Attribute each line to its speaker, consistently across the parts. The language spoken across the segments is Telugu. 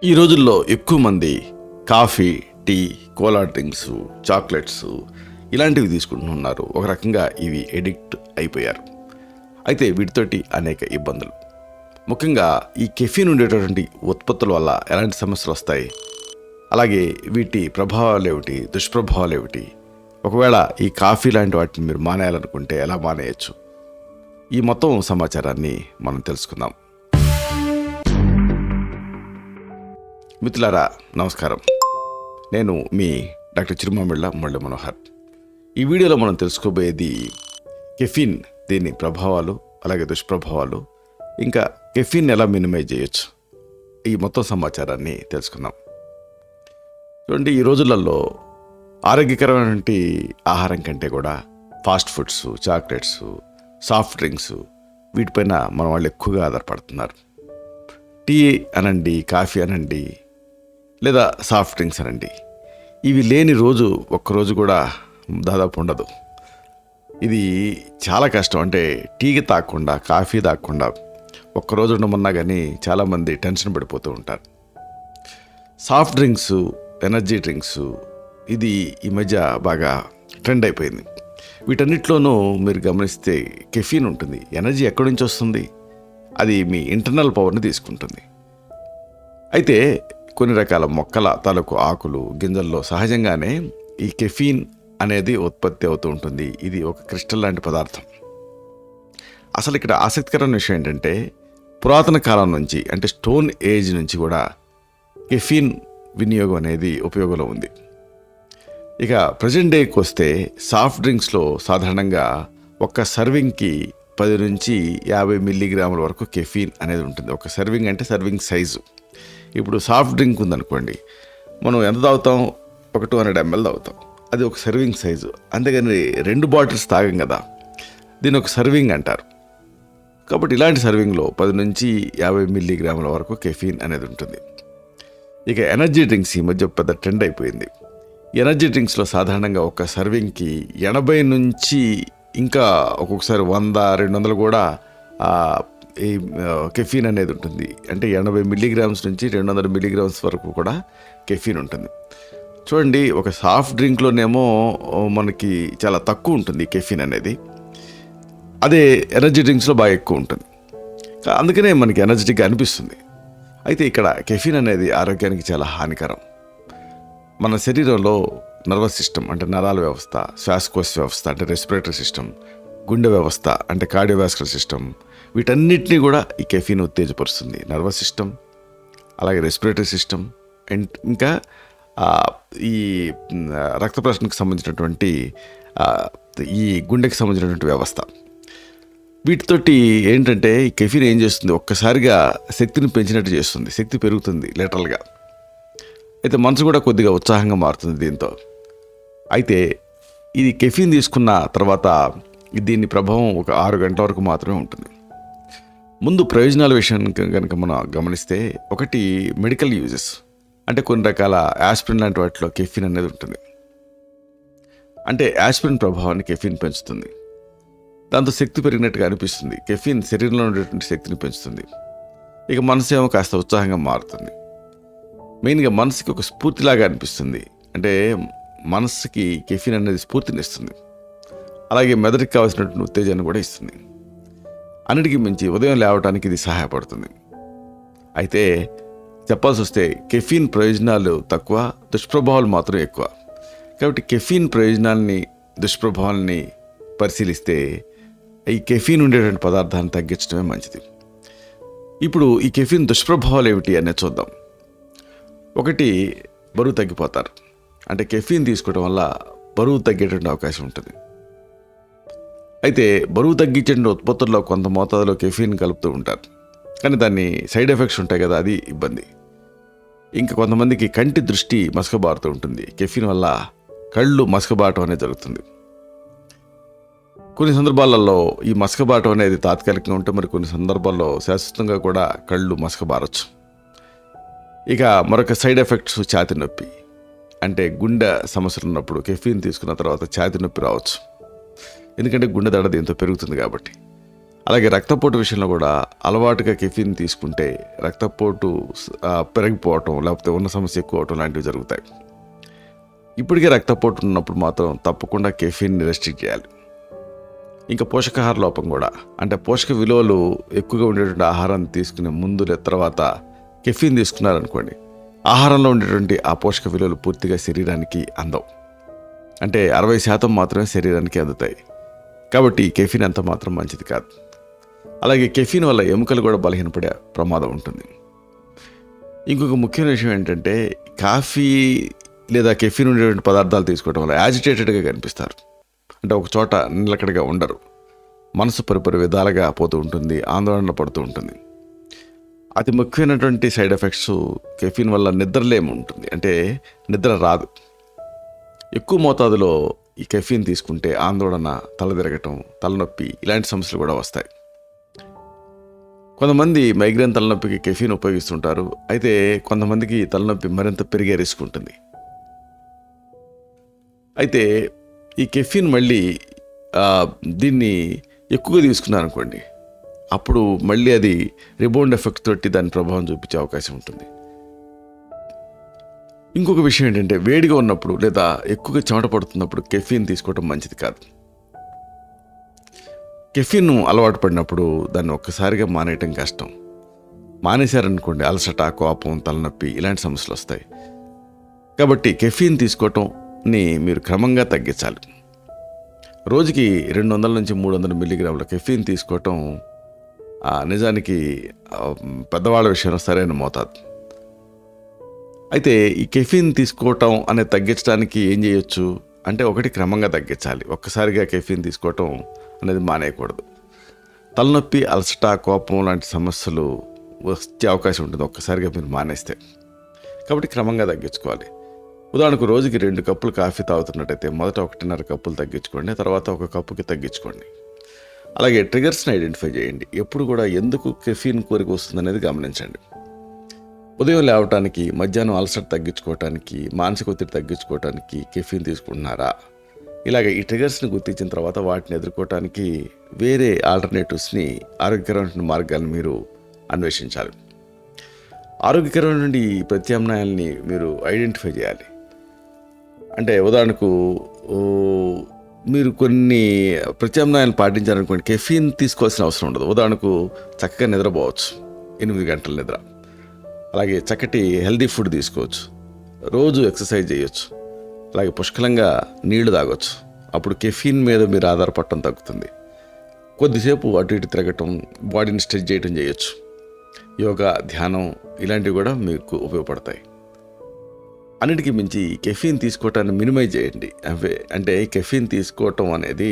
Speaker 1: ఈ రోజుల్లో ఎక్కువ మంది coffee, tea, cola drinks, chocolates ఇలాంటివి తీసుకుంటున్నారు. ఒక రకంగా ఇవి ఎడిక్ట్ అయిపోయారు. అయితే వీటితోటి అనేక ఇబ్బందులు, ముఖ్యంగా ఈ కెఫీన్ ఉండేటటువంటి ఉత్పత్తుల వల్ల ఎలాంటి సమస్యలు వస్తాయి, అలాగే వీటి ప్రభావాలు ఏమిటి, దుష్ప్రభావాలు ఏమిటి, ఒకవేళ ఈ కాఫీ లాంటి వాటిని మీరు మానేయాలనుకుంటే ఎలా మానేయచ్చు, ఈ మొత్తం సమాచారాన్ని మనం తెలుసుకుందాం. మిత్రులారా నమస్కారం, నేను మీ డాక్టర్ చిరుమామిళ్ళ మురళీ మనోహర్. ఈ వీడియోలో మనం తెలుసుకోబోయేది కెఫీన్, దీని ప్రభావాలు, అలాగే దుష్ప్రభావాలు, ఇంకా కెఫీన్ ఎలా మినిమైజ్ చేయొచ్చు, ఈ మొత్తం సమాచారాన్ని తెలుసుకుందాం. చూడండి, ఈ రోజులలో ఆరోగ్యకరమైనటువంటి ఆహారం కంటే కూడా fast foods, chocolates, soft drinks వీటిపైన మన వాళ్ళు ఎక్కువగా ఆధారపడుతున్నారు. టీ అనండి, కాఫీ అనండి, లేదా సాఫ్ట్ డ్రింక్స్ అనండి, ఇవి లేని రోజు ఒక్కరోజు కూడా దాదాపు ఉండదు. ఇది చాలా కష్టం. అంటే టీకి తాగకుండా, కాఫీ తాగకుండా ఒక్కరోజు ఉండమన్నా కానీ చాలామంది టెన్షన్ పడిపోతూ ఉంటారు. సాఫ్ట్ డ్రింక్స్, ఎనర్జీ డ్రింక్స్ ఇది ఈ మధ్య బాగా ట్రెండ్ అయిపోయింది. వీటన్నిటిలోనూ మీరు గమనిస్తే కెఫీన్ ఉంటుంది. ఎనర్జీ ఎక్కడి నుంచి వస్తుంది? అది మీ ఇంటర్నల్ పవర్ని తీసుకుంటుంది. అయితే కొన్ని రకాల మొక్కల తాలూకు ఆకులు, గింజల్లో సహజంగానే ఈ కెఫీన్ అనేది ఉత్పత్తి అవుతూ ఉంటుంది. ఇది ఒక క్రిస్టల్ లాంటి పదార్థం. అసలు ఇక్కడ ఆసక్తికరమైన విషయం ఏంటంటే, పురాతన కాలం నుంచి, అంటే స్టోన్ ఏజ్ నుంచి కూడా కెఫీన్ వినియోగం అనేది ఉపయోగంలో ఉంది. ఇక ప్రజెంట్ డేకి వస్తే సాఫ్ట్ డ్రింక్స్లో సాధారణంగా ఒక సర్వింగ్కి 10 నుంచి 50 మిల్లీగ్రాముల వరకు కెఫీన్ అనేది ఉంటుంది. ఒక సర్వింగ్ అంటే సర్వింగ్ సైజు. ఇప్పుడు సాఫ్ట్ డ్రింక్ ఉందనుకోండి, మనం ఎంత తాగుతాం? ఒక 200 ml తాగుతాం. అది ఒక సర్వింగ్ సైజు. అంతేగాని 2 బాటిల్స్ తాగం కదా, దీని ఒక సర్వింగ్ అంటారు. కాబట్టి ఇలాంటి సర్వింగ్లో 10 నుంచి 50 మిల్లీగ్రాముల వరకు కెఫీన్ అనేది ఉంటుంది. ఇక ఎనర్జీ డ్రింక్స్ ఈ మధ్య పెద్ద ట్రెండ్ అయిపోయింది. ఎనర్జీ డ్రింక్స్లో సాధారణంగా ఒక సర్వింగ్కి 80 నుంచి ఇంకా ఒక్కొక్కసారి 100, 200 కూడా ఈ కెఫీన్ అనేది ఉంటుంది. అంటే 80 మిల్లీగ్రామ్స్ నుంచి 200 మిల్లీగ్రామ్స్ వరకు కూడా కెఫీన్ ఉంటుంది. చూడండి, ఒక సాఫ్ట్ డ్రింక్లోనేమో మనకి చాలా తక్కువ ఉంటుంది కెఫీన్ అనేది. అదే ఎనర్జీ డ్రింక్స్లో బాగా ఎక్కువ ఉంటుంది. అందుకనే మనకి ఎనర్జెటిక్గా అనిపిస్తుంది. అయితే ఇక్కడ కెఫీన్ అనేది ఆరోగ్యానికి చాలా హానికరం. మన శరీరంలో నర్వస్ సిస్టమ్ అంటే నరాల వ్యవస్థ, శ్వాసకోశ వ్యవస్థ అంటే రెస్పిరేటరీ సిస్టమ్, గుండె వ్యవస్థ అంటే కార్డియోవాస్కులర్ సిస్టమ్, వీటన్నిటినీ కూడా ఈ కెఫీన్ ఉత్తేజపరుస్తుంది. నర్వస్ సిస్టమ్, అలాగే రెస్పిరేటరీ సిస్టమ్, అండ్ ఇంకా ఈ రక్త ప్రసరణకు సంబంధించినటువంటి ఈ గుండెకి సంబంధించినటువంటి వ్యవస్థ, వీటితోటి ఏంటంటే ఈ కెఫీన్ ఏం చేస్తుంది, ఒక్కసారిగా శక్తిని పెంచినట్టు చేస్తుంది. శక్తి పెరుగుతుంది లిటరల్గా. అయితే మనసు కూడా కొద్దిగా ఉత్సాహంగా మారుతుంది దీంతో. అయితే ఇది కెఫీన్ తీసుకున్న తర్వాత దీని ప్రభావం ఒక 6 గంటల వరకు మాత్రమే ఉంటుంది. ముందు ప్రయోజనాల విషయం కనుక మనం గమనిస్తే, ఒకటి మెడికల్ యూజెస్. అంటే కొన్ని రకాల యాస్పిరిన్ లాంటి వాటిలో కెఫీన్ అనేది ఉంటుంది. అంటే యాస్పిరిన్ ప్రభావాన్ని కెఫీన్ పెంచుతుంది. దాంతో శక్తి పెరిగినట్టుగా అనిపిస్తుంది. కెఫీన్ శరీరంలో ఉండేటువంటి శక్తిని పెంచుతుంది. ఇక మనసు ఏమో కాస్త ఉత్సాహంగా మారుతుంది. మెయిన్గా మనసుకి ఒక స్ఫూర్తిలాగా అనిపిస్తుంది. అంటే మనసుకి కెఫీన్ అనేది స్ఫూర్తినిస్తుంది. అలాగే మెదడుకి కావాల్సినటువంటి ఉత్తేజాన్ని కూడా ఇస్తుంది. అన్నిటికీ మించి ఉదయం లేవడానికి ఇది సహాయపడుతుంది. అయితే చెప్పాల్సి వస్తే కెఫీన్ ప్రయోజనాలు తక్కువ, దుష్ప్రభావాలు మాత్రం ఎక్కువ. కాబట్టి కెఫీన్ ప్రయోజనాల్ని, దుష్ప్రభావాల్ని పరిశీలిస్తే ఈ కెఫీన్ ఉండేటువంటి పదార్థాన్ని తగ్గించడమే మంచిది. ఇప్పుడు ఈ కెఫీన్ దుష్ప్రభావాలు ఏమిటి అనేది చూద్దాం. ఒకటి, బరువు తగ్గిపోతారు. అంటే కెఫీన్ తీసుకోవడం వల్ల బరువు తగ్గేటువంటి అవకాశం ఉంటుంది. అయితే బరువు తగ్గించే ఉత్పత్తుల్లో కొంత మోతాదులో కెఫీన్ కలుపుతూ ఉంటారు, కానీ దాన్ని సైడ్ ఎఫెక్ట్స్ ఉంటాయి కదా, అది ఇబ్బంది. ఇంకా కొంతమందికి కంటి దృష్టి మసకబారుతూ ఉంటుంది. కెఫీన్ వల్ల కళ్ళు మసకబారటం అనేది జరుగుతుంది. కొన్ని సందర్భాలలో ఈ మసకబారటం అనేది తాత్కాలికంగా ఉంటే, మరి కొన్ని సందర్భాల్లో శాశ్వతంగా కూడా కళ్ళు మసకబారచ్చు. ఇక మరొక సైడ్ ఎఫెక్ట్స్ ఛాతీ నొప్పి. అంటే గుండె సమస్యలు ఉన్నప్పుడు కెఫీన్ తీసుకున్న తర్వాత ఛాతీ నొప్పి రావచ్చు. ఎందుకంటే గుండె దడ దీంతో పెరుగుతుంది కాబట్టి. అలాగే రక్తపోటు విషయంలో కూడా అలవాటుగా కెఫీన్ తీసుకుంటే రక్తపోటు పెరిగిపోవటం, లేకపోతే ఉన్న సమస్య ఎక్కువ అవటం లాంటివి జరుగుతాయి. ఇప్పటికే రక్తపోటు ఉన్నప్పుడు మాత్రం తప్పకుండా కెఫీన్ని రెస్ట్రిక్ట్ చేయాలి. ఇంకా పోషకాహార లోపం కూడా, అంటే పోషక విలువలు ఎక్కువగా ఉండేటువంటి ఆహారాన్ని తీసుకునే ముందు లేదా తర్వాత కెఫీన్ తీసుకున్నారనుకోండి, ఆహారంలో ఉండేటువంటి ఆ పోషక విలువలు పూర్తిగా శరీరానికి అందవు. అంటే 60% మాత్రమే శరీరానికి అందుతాయి. కాబట్టి కెఫీన్ అంత మాత్రం మంచిది కాదు. అలాగే కెఫీన్ వల్ల ఎముకలు కూడా బలహీనపడే ప్రమాదం ఉంటుంది. ఇంకొక ముఖ్యమైన విషయం ఏంటంటే, కాఫీ లేదా కెఫీన్ ఉండేటువంటి పదార్థాలు తీసుకోవడం వల్ల యాజిటేటెడ్గా కనిపిస్తారు. అంటే ఒక చోట నిలకడగా ఉండరు. మనసు పరిపరి విధాలుగా పోతూ ఉంటుంది, ఆందోళన పడుతూ ఉంటుంది. అతి ముఖ్యమైనటువంటి సైడ్ ఎఫెక్ట్స్ కెఫీన్ వల్ల నిద్రలేమి ఉంటుంది, అంటే నిద్ర రాదు. ఎక్కువ మోతాదులో ఈ కెఫీన్ తీసుకుంటే ఆందోళన, తలదిరగటం, తలనొప్పి ఇలాంటి సమస్యలు కూడా వస్తాయి. కొంతమంది మైగ్రేన్ తలనొప్పికి కెఫీన్ ఉపయోగిస్తుంటారు. అయితే కొంతమందికి తలనొప్పి మరింత పెరిగే రిస్క్ ఉంటుంది. అయితే ఈ కెఫీన్ మళ్ళీ దీన్ని ఎక్కువగా తీసుకున్నారనుకోండి, అప్పుడు మళ్ళీ అది రిబౌండ్ ఎఫెక్ట్ తోటి దాని ప్రభావం చూపించే అవకాశం ఉంటుంది. ఇంకొక విషయం ఏంటంటే, వేడిగా ఉన్నప్పుడు లేదా ఎక్కువగా చెమట పడుతున్నప్పుడు కెఫీన్ తీసుకోవడం మంచిది కాదు. కెఫీన్ అలవాటు పడినప్పుడు దాన్ని ఒక్కసారిగా మానేయటం కష్టం. మానేశారనుకోండి అలసట, కోపం, తలనొప్పి ఇలాంటి సమస్యలు వస్తాయి. కాబట్టి కెఫీన్ తీసుకోవటంని మీరు క్రమంగా తగ్గించాలి. రోజుకి 200 నుంచి 300 మిల్లీగ్రాముల కెఫీన్ తీసుకోవటం నిజానికి పెద్దవాళ్ళ విషయంలో సరైన మోతాదు. అయితే ఈ కెఫీన్ తీసుకోవటం అనేది తగ్గించడానికి ఏం చేయొచ్చు అంటే, ఒకటి క్రమంగా తగ్గించాలి. ఒక్కసారిగా కెఫీన్ తీసుకోవటం అనేది మానేయకూడదు. తలనొప్పి, అలసట, కోపం లాంటి సమస్యలు వచ్చే అవకాశం ఉంటుంది ఒక్కసారిగా మీరు మానేస్తే. కాబట్టి క్రమంగా తగ్గించుకోవాలి. ఉదాహరణకు రోజుకి 2 కప్పులు కాఫీ తాగుతున్నట్టయితే మొదట 1.5 కప్పులు తగ్గించుకోండి, తర్వాత 1 కప్పుకి తగ్గించుకోండి. అలాగే ట్రిగర్స్ని ఐడెంటిఫై చేయండి. ఎప్పుడు కూడా ఎందుకు కెఫీన్ కోరిక వస్తుందనేది గమనించండి. ఉదయం లేవటానికి, మధ్యాహ్నం అలసట తగ్గించుకోవటానికి, మానసిక ఒత్తిడి తగ్గించుకోవటానికి కెఫీన్ తీసుకుంటున్నారా? ఇలాగ ఈ ట్రిగర్స్ని గుర్తించిన తర్వాత వాటిని ఎదుర్కోవటానికి వేరే ఆల్టర్నేటివ్స్ని, ఆరోగ్యకరమైన మార్గాలను మీరు అన్వేషించాలి. ఆరోగ్యకరమైన ప్రత్యామ్నాయాల్ని మీరు ఐడెంటిఫై చేయాలి. అంటే ఉదాహరణకు మీరు కొన్ని ప్రత్యామ్నాయాలు పాటించాలనుకోండి, కెఫీన్ తీసుకోవాల్సిన అవసరం ఉండదు. ఉదాహరణకు చక్కగా నిద్రపోవచ్చు, 8 గంటల నిద్ర. అలాగే చక్కటి హెల్దీ ఫుడ్ తీసుకోవచ్చు, రోజు ఎక్సర్సైజ్ చేయొచ్చు, అలాగే పుష్కలంగా నీళ్లు తాగొచ్చు. అప్పుడు కెఫీన్ మీద మీరు ఆధారపడటం తగ్గుతుంది. కొద్దిసేపు అటు ఇటు తిరగటం, బాడీని స్ట్రెచ్ చేయటం చేయొచ్చు. యోగా, ధ్యానం ఇలాంటివి కూడా మీకు ఉపయోగపడతాయి. అన్నిటికీ మించి కెఫీన్ తీసుకోవటాన్ని మినిమైజ్ చేయండి. అంటే కెఫీన్ తీసుకోవటం అనేది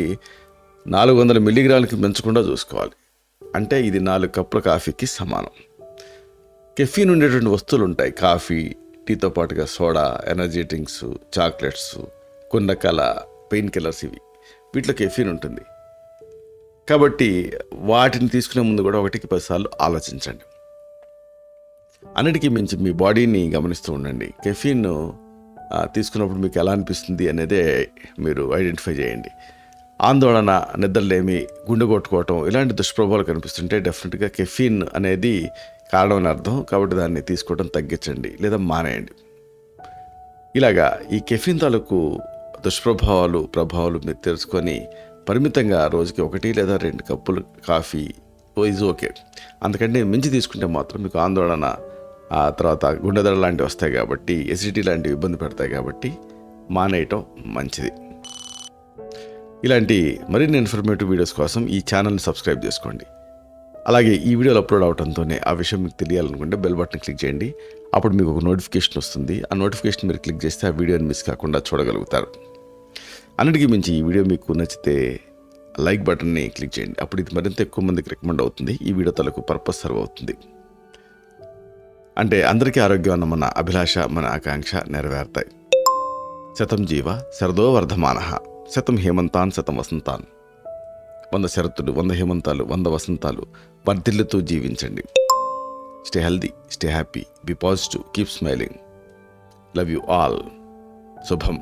Speaker 1: 400 మిల్లీగ్రాములకి పెంచకుండా చూసుకోవాలి. అంటే ఇది 4 కప్పుల కాఫీకి సమానం. కెఫీన్ ఉండేటువంటి వస్తువులు ఉంటాయి, కాఫీ, టీతో పాటుగా సోడా, ఎనర్జీ డ్రింక్స్, చాక్లెట్స్, కొన్ని రకాల పెయిన్ కిల్లర్స్, వీటిలో కెఫీన్ ఉంటుంది. కాబట్టి వాటిని తీసుకునే ముందు కూడా 1కి 10 సార్లు ఆలోచించండి. అన్నిటికీ మించి మీ బాడీని గమనిస్తూ ఉండండి. కెఫీన్ తీసుకున్నప్పుడు మీకు ఎలా అనిపిస్తుంది అనేదే మీరు ఐడెంటిఫై చేయండి. ఆందోళన, నిద్రలేమి, గుండె కొట్టుకోవటం ఇలాంటి దుష్ప్రభావాలు కనిపిస్తుంటే డెఫినెట్గా కెఫీన్ అనేది కారణం అని అర్థం. కాబట్టి దాన్ని తీసుకోవడం తగ్గించండి లేదా మానేయండి. ఇలాగా ఈ కెఫీన్ తాలూకు ప్రభావాలు మీరు తెలుసుకొని పరిమితంగా రోజుకి 1 లేదా 2 కప్పులు కాఫీ ఈజ్ ఓకే. అందుకంటే మించి తీసుకుంటే మాత్రం మీకు ఆందోళన, ఆ తర్వాత గుండెదడ లాంటివి వస్తాయి కాబట్టి, ఎసిడిటీ లాంటివి ఇబ్బంది పెడతాయి కాబట్టి మానేయటం మంచిది. ఇలాంటి మరిన్ని ఇన్ఫర్మేటివ్ వీడియోస్ కోసం ఈ ఛానల్ని సబ్స్క్రైబ్ చేసుకోండి. అలాగే ఈ వీడియోలు అప్లోడ్ అవడంతోనే ఆ విషయం మీకు తెలియాలనుకుంటే బెల్ బటన్ క్లిక్ చేయండి. అప్పుడు మీకు ఒక నోటిఫికేషన్ వస్తుంది. ఆ నోటిఫికేషన్ మీరు క్లిక్ చేస్తే ఆ వీడియోని మిస్ కాకుండా చూడగలుగుతారు. అన్నిటికీ మించి ఈ వీడియో మీకు నచ్చితే లైక్ బటన్ని క్లిక్ చేయండి. అప్పుడు ఇది మరింత ఎక్కువ మందికి రికమెండ్ అవుతుంది. ఈ వీడియో తలకు పర్పస్ సర్వ్ అవుతుంది. అంటే అందరికీ ఆరోగ్యం అన్న మన అభిలాష, మన ఆకాంక్ష నెరవేరుతాయి. శతం జీవ శరదో వర్ధమానః, శతం హేమంతాన్ శతం వసంతాన్. 100 శరత్తులు, 100 హేమంతాలు, 100 వసంతాలు వర్ధిల్లుతూ జీవించండి. Stay healthy, stay happy, be positive, keep smiling. Love you all. శుభం.